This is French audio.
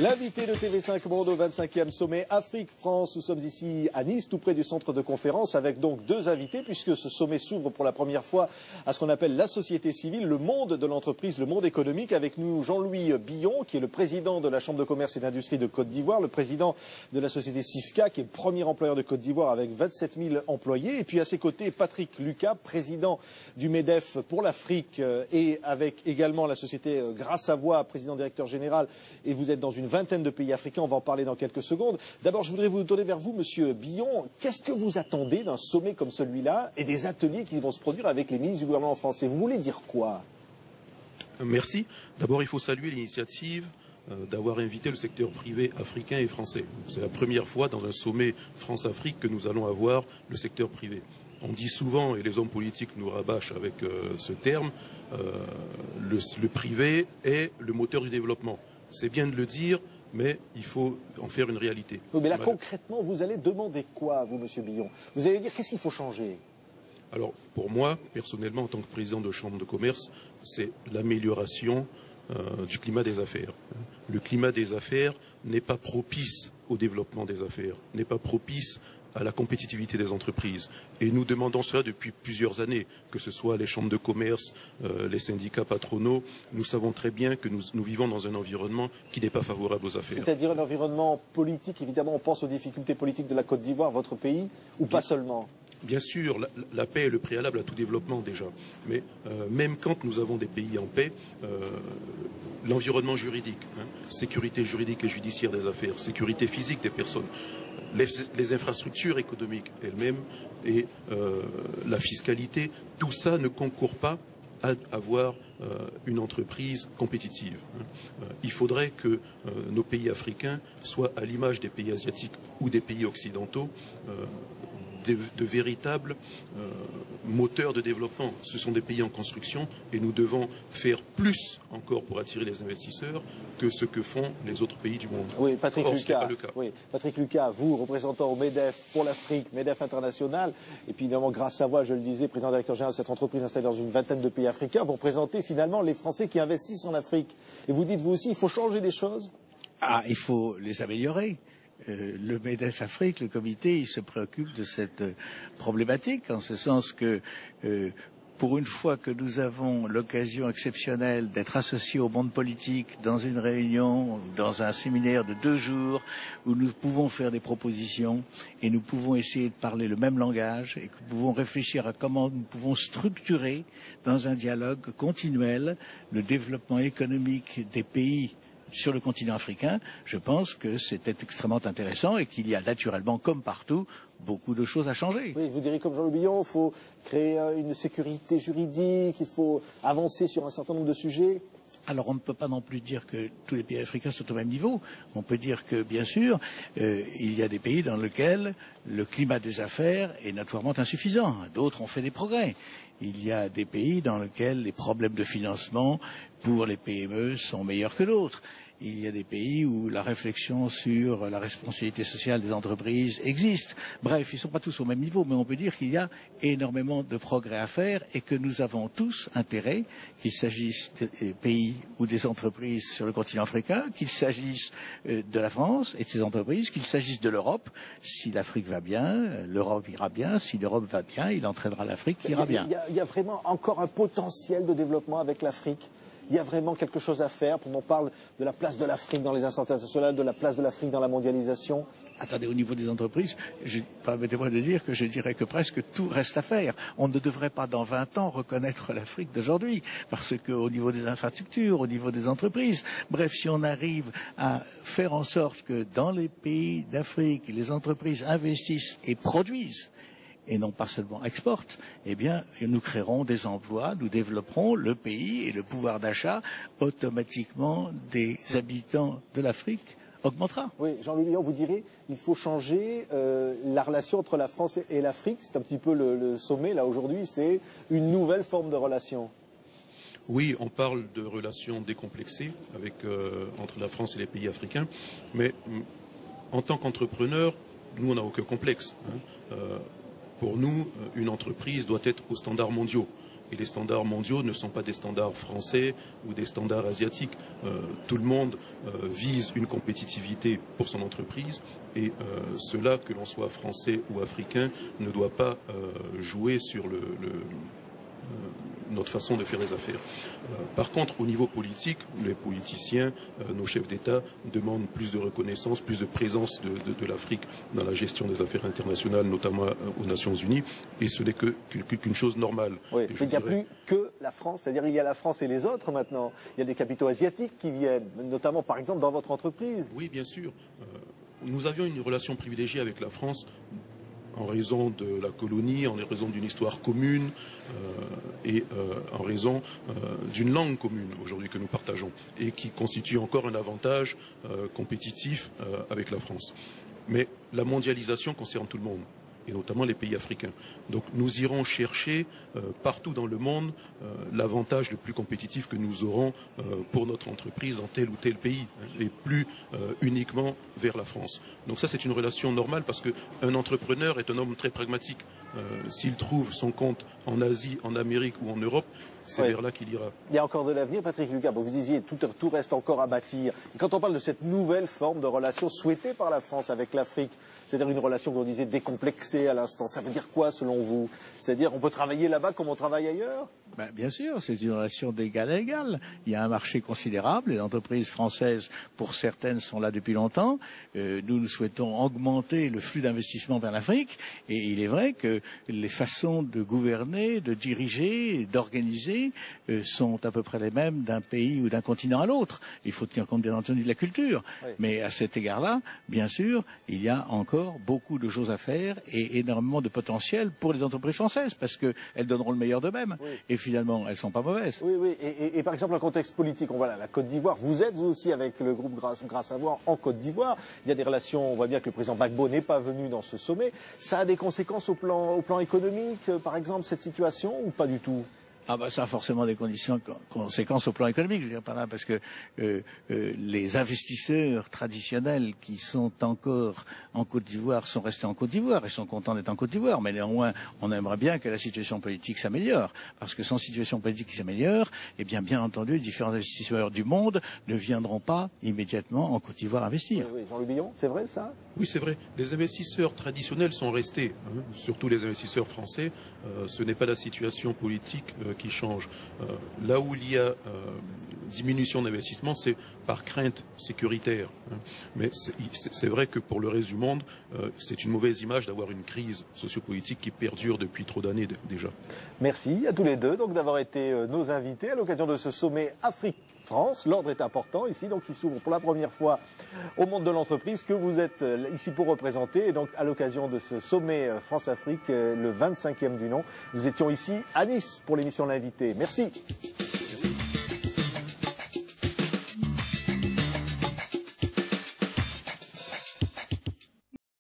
L'invité de TV5 Monde au 25e sommet Afrique-France. Nous sommes ici à Nice, tout près du centre de conférence, avec donc deux invités, puisque ce sommet s'ouvre pour la première fois à ce qu'on appelle la société civile, le monde de l'entreprise, le monde économique. Avec nous Jean-Louis Billon, qui est le président de la Chambre de commerce et d'industrie de Côte d'Ivoire, le président de la société CIFCA, qui est le premier employeur de Côte d'Ivoire avec 27 000 employés. Et puis à ses côtés, Patrick Lucas, président du MEDEF pour l'Afrique, et avec également la société Gras Savoie, président directeur général. Et vous êtes dans une vingtaine de pays africains, on va en parler dans quelques secondes. D'abord, je voudrais vous tourner vers vous, Monsieur Billon. Qu'est-ce que vous attendez d'un sommet comme celui-là et des ateliers qui vont se produire avec les ministres du gouvernement français? Vous voulez dire quoi? Merci. D'abord, il faut saluer l'initiative d'avoir invité le secteur privé africain et français. C'est la première fois dans un sommet France-Afrique que nous allons avoir le secteur privé. On dit souvent, et les hommes politiques nous rabâchent avec ce terme, le privé est le moteur du développement. C'est bien de le dire, mais il faut en faire une réalité. Oui, mais là, concrètement, vous allez demander quoi, vous, Monsieur Billon? Vous allez dire, qu'est-ce qu'il faut changer? Alors, pour moi, personnellement, en tant que président de Chambre de commerce, c'est l'amélioration du climat des affaires. Le climat des affaires n'est pas propice au développement des affaires, n'est pas propice à la compétitivité des entreprises. Et nous demandons cela depuis plusieurs années, que ce soit les chambres de commerce, les syndicats patronaux. Nous savons très bien que nous vivons dans un environnement qui n'est pas favorable aux affaires. C'est-à-dire un environnement politique, évidemment, on pense aux difficultés politiques de la Côte d'Ivoire, votre pays, ou pas seulement? Bien sûr, la paix est le préalable à tout développement déjà. Mais même quand nous avons des pays en paix, l'environnement juridique, sécurité juridique et judiciaire des affaires, sécurité physique des personnes, les infrastructures économiques elles-mêmes et la fiscalité, tout ça ne concourt pas à avoir une entreprise compétitive. Il faudrait que nos pays africains soient à l'image des pays asiatiques ou des pays occidentaux, de véritables moteurs de développement. Ce sont des pays en construction et nous devons faire plus encore pour attirer les investisseurs que ce que font les autres pays du monde. Oui, Patrick Or, Lucas. ce n'est pas le cas. Oui, Patrick Lucas, vous, représentant au MEDEF pour l'Afrique, MEDEF international, et puis évidemment Gras Savoie, je le disais, président directeur général de cette entreprise installée dans une vingtaine de pays africains, vous représentez finalement les Français qui investissent en Afrique. Et vous dites vous aussi, il faut changer des choses? Ah, il faut les améliorer. Le MEDEF Afrique, le comité, il se préoccupe de cette problématique, en ce sens que pour une fois que nous avons l'occasion exceptionnelle d'être associés au monde politique dans une réunion, dans un séminaire de 2 jours, où nous pouvons faire des propositions et nous pouvons essayer de parler le même langage et que nous pouvons réfléchir à comment nous pouvons structurer dans un dialogue continuel le développement économique des pays sur le continent africain, je pense que c'était extrêmement intéressant et qu'il y a naturellement, comme partout, beaucoup de choses à changer. Oui, vous direz comme Jean-Louis Billon, il faut créer une sécurité juridique, il faut avancer sur un certain nombre de sujets. Alors on ne peut pas non plus dire que tous les pays africains sont au même niveau. On peut dire que, bien sûr, il y a des pays dans lesquels le climat des affaires est notoirement insuffisant. D'autres ont fait des progrès. Il y a des pays dans lesquels les problèmes de financement pour les PME sont meilleurs que d'autres. Il y a des pays où la réflexion sur la responsabilité sociale des entreprises existe. Bref, ils ne sont pas tous au même niveau, mais on peut dire qu'il y a énormément de progrès à faire et que nous avons tous intérêt, qu'il s'agisse des pays ou des entreprises sur le continent africain, qu'il s'agisse de la France et de ses entreprises, qu'il s'agisse de l'Europe. Si l'Afrique va bien, l'Europe ira bien. Si l'Europe va bien, il entraînera l'Afrique qui ira bien. Il y a vraiment encore un potentiel de développement avec l'Afrique. Il y a vraiment quelque chose à faire. On parle de la place de l'Afrique dans les instances internationales, de la place de l'Afrique dans la mondialisation. Attendez, au niveau des entreprises, permettez-moi de dire que je dirais que presque tout reste à faire. On ne devrait pas dans 20 ans reconnaître l'Afrique d'aujourd'hui, parce qu'au niveau des infrastructures, au niveau des entreprises, bref, si on arrive à faire en sorte que dans les pays d'Afrique, les entreprises investissent et produisent, et non pas seulement exportent, eh bien, nous créerons des emplois, nous développerons le pays et le pouvoir d'achat automatiquement des habitants de l'Afrique augmentera. Oui, Jean-Louis Billon, vous direz, il faut changer la relation entre la France et l'Afrique. C'est un petit peu le sommet, là, aujourd'hui, c'est une nouvelle forme de relation. Oui, on parle de relations décomplexées entre la France et les pays africains, mais en tant qu'entrepreneur, nous, on n'a aucun complexe. Pour nous, une entreprise doit être aux standards mondiaux. Et les standards mondiaux ne sont pas des standards français ou des standards asiatiques. Tout le monde vise une compétitivité pour son entreprise et cela, que l'on soit français ou africain, ne doit pas jouer sur notre façon de faire les affaires. Par contre, au niveau politique, les politiciens, nos chefs d'État demandent plus de reconnaissance, plus de présence de l'Afrique dans la gestion des affaires internationales, notamment aux Nations Unies, et ce n'est qu'une chose normale. Oui, il n'y a plus que la France, c'est-à-dire il y a la France et les autres maintenant. Il y a des capitaux asiatiques qui viennent, notamment par exemple dans votre entreprise. Oui, bien sûr. Nous avions une relation privilégiée avec la France en raison de la colonie, en raison d'une histoire commune et en raison d'une langue commune aujourd'hui que nous partageons et qui constitue encore un avantage compétitif avec la France. Mais la mondialisation concerne tout le monde, et notamment les pays africains. Donc nous irons chercher partout dans le monde l'avantage le plus compétitif que nous aurons pour notre entreprise dans tel ou tel pays, et plus uniquement vers la France. Donc ça, c'est une relation normale parce qu'un entrepreneur est un homme très pragmatique. S'il trouve son compte en Asie, en Amérique ou en Europe, c'est vers là qu'il ira. Il y a encore de l'avenir, Patrick Lucas. Vous disiez tout reste encore à bâtir. Et quand on parle de cette nouvelle forme de relation souhaitée par la France avec l'Afrique, c'est-à-dire une relation qu'on disait décomplexée à l'instant, ça veut dire quoi selon vous? C'est-à-dire on peut travailler là-bas comme on travaille ailleurs? Bien sûr, c'est une relation d'égal à égal. Il y a un marché considérable. Les entreprises françaises, pour certaines, sont là depuis longtemps. Nous souhaitons augmenter le flux d'investissement vers l'Afrique. Et il est vrai que les façons de gouverner, de diriger, d'organiser sont à peu près les mêmes d'un pays ou d'un continent à l'autre. Il faut tenir compte, bien entendu, de la culture. Oui. Mais à cet égard-là, bien sûr, il y a encore beaucoup de choses à faire et énormément de potentiel pour les entreprises françaises parce qu'elles donneront le meilleur d'eux-mêmes. Oui. Et finalement, elles ne sont pas mauvaises. Oui, oui. Et par exemple, le contexte politique, on voit là, la Côte d'Ivoire. Vous êtes aussi avec le groupe Grâce à Voir en Côte d'Ivoire. Il y a des relations, on voit bien que le président Gbagbo n'est pas venu dans ce sommet. Ça a des conséquences au plan économique, par exemple, cette situation, ou pas du tout? Ça a forcément des conséquences au plan économique, je veux dire par là, parce que les investisseurs traditionnels qui sont encore en Côte d'Ivoire sont restés en Côte d'Ivoire et sont contents d'être en Côte d'Ivoire. Mais néanmoins, on aimerait bien que la situation politique s'améliore, parce que sans situation politique qui s'améliore, eh bien entendu, les différents investisseurs du monde ne viendront pas immédiatement en Côte d'Ivoire investir. Oui, Jean-Louis Billon, c'est vrai ça? Oui, c'est vrai. Les investisseurs traditionnels sont restés, surtout les investisseurs français. Ce n'est pas la situation politique qui change. Là où il y a diminution d'investissement, c'est par crainte sécuritaire. Mais c'est vrai que pour le reste du monde, c'est une mauvaise image d'avoir une crise sociopolitique qui perdure depuis trop d'années déjà. Merci à tous les deux d'avoir été nos invités à l'occasion de ce sommet Afrique-France. L'ordre est important ici, donc il s'ouvre pour la première fois au monde de l'entreprise que vous êtes ici pour représenter. Et donc à l'occasion de ce sommet France-Afrique, le 25e du nom, nous étions ici à Nice pour l'émission L'Invité. Merci. Merci.